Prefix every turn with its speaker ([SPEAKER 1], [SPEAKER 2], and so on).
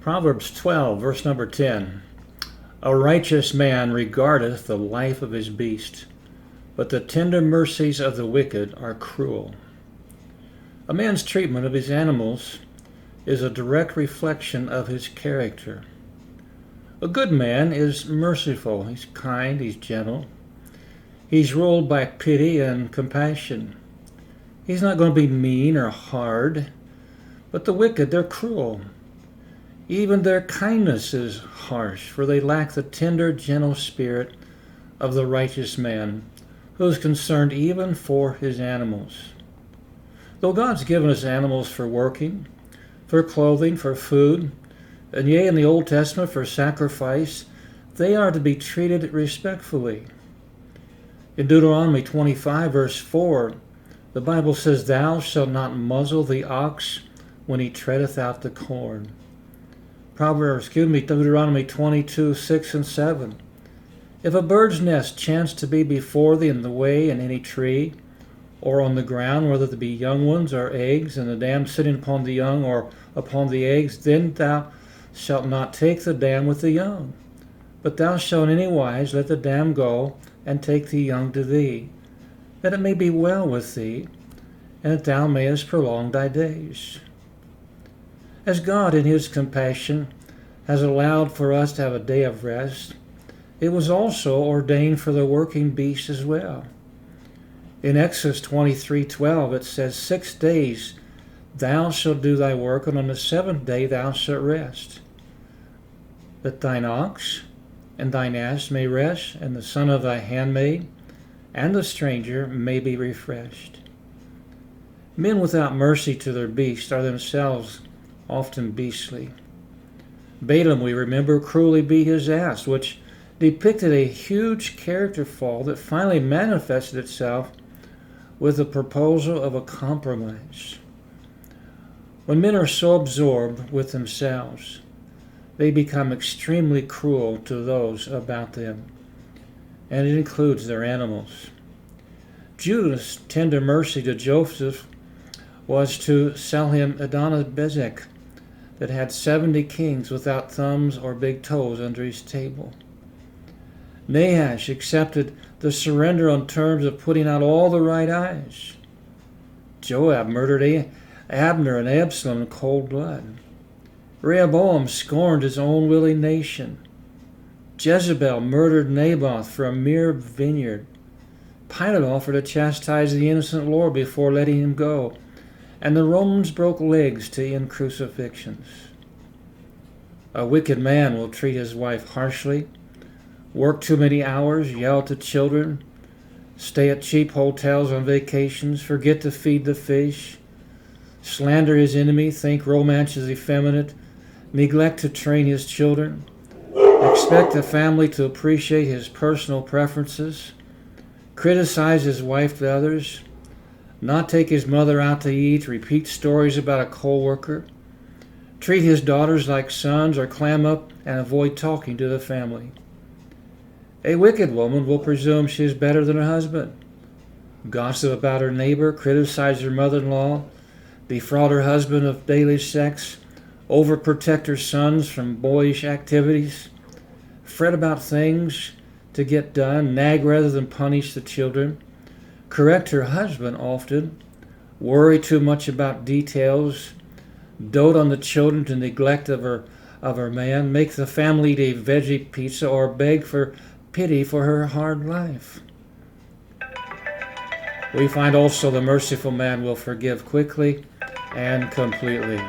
[SPEAKER 1] Proverbs 12, verse number 10. A righteous man regardeth the life of his beast, but the tender mercies of the wicked are cruel. A man's treatment of his animals is a direct reflection of his character. A good man is merciful, he's kind, he's gentle. He's ruled by pity and compassion. He's not going to be mean or hard, but the wicked, they're cruel. Even their kindness is harsh, for they lack the tender, gentle spirit of the righteous man, who is concerned even for his animals. Though God's given us animals for working, for clothing, for food, and yea, in the Old Testament for sacrifice, they are to be treated respectfully. In Deuteronomy 25, verse 4, the Bible says, "Thou shalt not muzzle the ox when he treadeth out the corn." Deuteronomy 22, 6 and 7. If a bird's nest chance to be before thee in the way in any tree, or on the ground, whether there be young ones or eggs, and the dam sitting upon the young or upon the eggs, then thou shalt not take the dam with the young, but thou shalt in any wise let the dam go, and take the young to thee, that it may be well with thee, and that thou mayest prolong thy days. As God in his compassion has allowed for us to have a day of rest, it was also ordained for the working beast as well. In Exodus 23:12 it says, 6 days thou shalt do thy work, and on the seventh day thou shalt rest. That thine ox and thine ass may rest, and the son of thy handmaid and the stranger may be refreshed. Men without mercy to their beasts are themselves often beastly. Balaam, we remember, cruelly beat his ass, which depicted a huge character fall that finally manifested itself with the proposal of a compromise. When men are so absorbed with themselves, they become extremely cruel to those about them, and it includes their animals. Judah's tender mercy to Joseph was to sell him Adonibezek, that had 70 kings without thumbs or big toes under his table. Nahash accepted the surrender on terms of putting out all the right eyes. Joab murdered Abner and Absalom in cold blood. Rehoboam scorned his own willing nation. Jezebel murdered Naboth for a mere vineyard. Pilate offered to chastise the innocent Lord before letting him go, and the Romans broke legs to end crucifixions. A wicked man will treat his wife harshly, work too many hours, yell at the children, stay at cheap hotels on vacations, forget to feed the fish, slander his enemy, think romance is effeminate, neglect to train his children, expect the family to appreciate his personal preferences, criticize his wife to others, not take his mother out to eat, repeat stories about a co-worker, treat his daughters like sons, or clam up and avoid talking to the family. A wicked woman will presume she is better than her husband, gossip about her neighbor, criticize her mother-in-law, defraud her husband of daily sex, overprotect her sons from boyish activities, fret about things to get done, nag rather than punish the children, correct her husband often, worry too much about details, dote on the children to neglect of her man, make the family eat a veggie pizza, or beg for pity for her hard life. We find also the merciful man will forgive quickly and completely.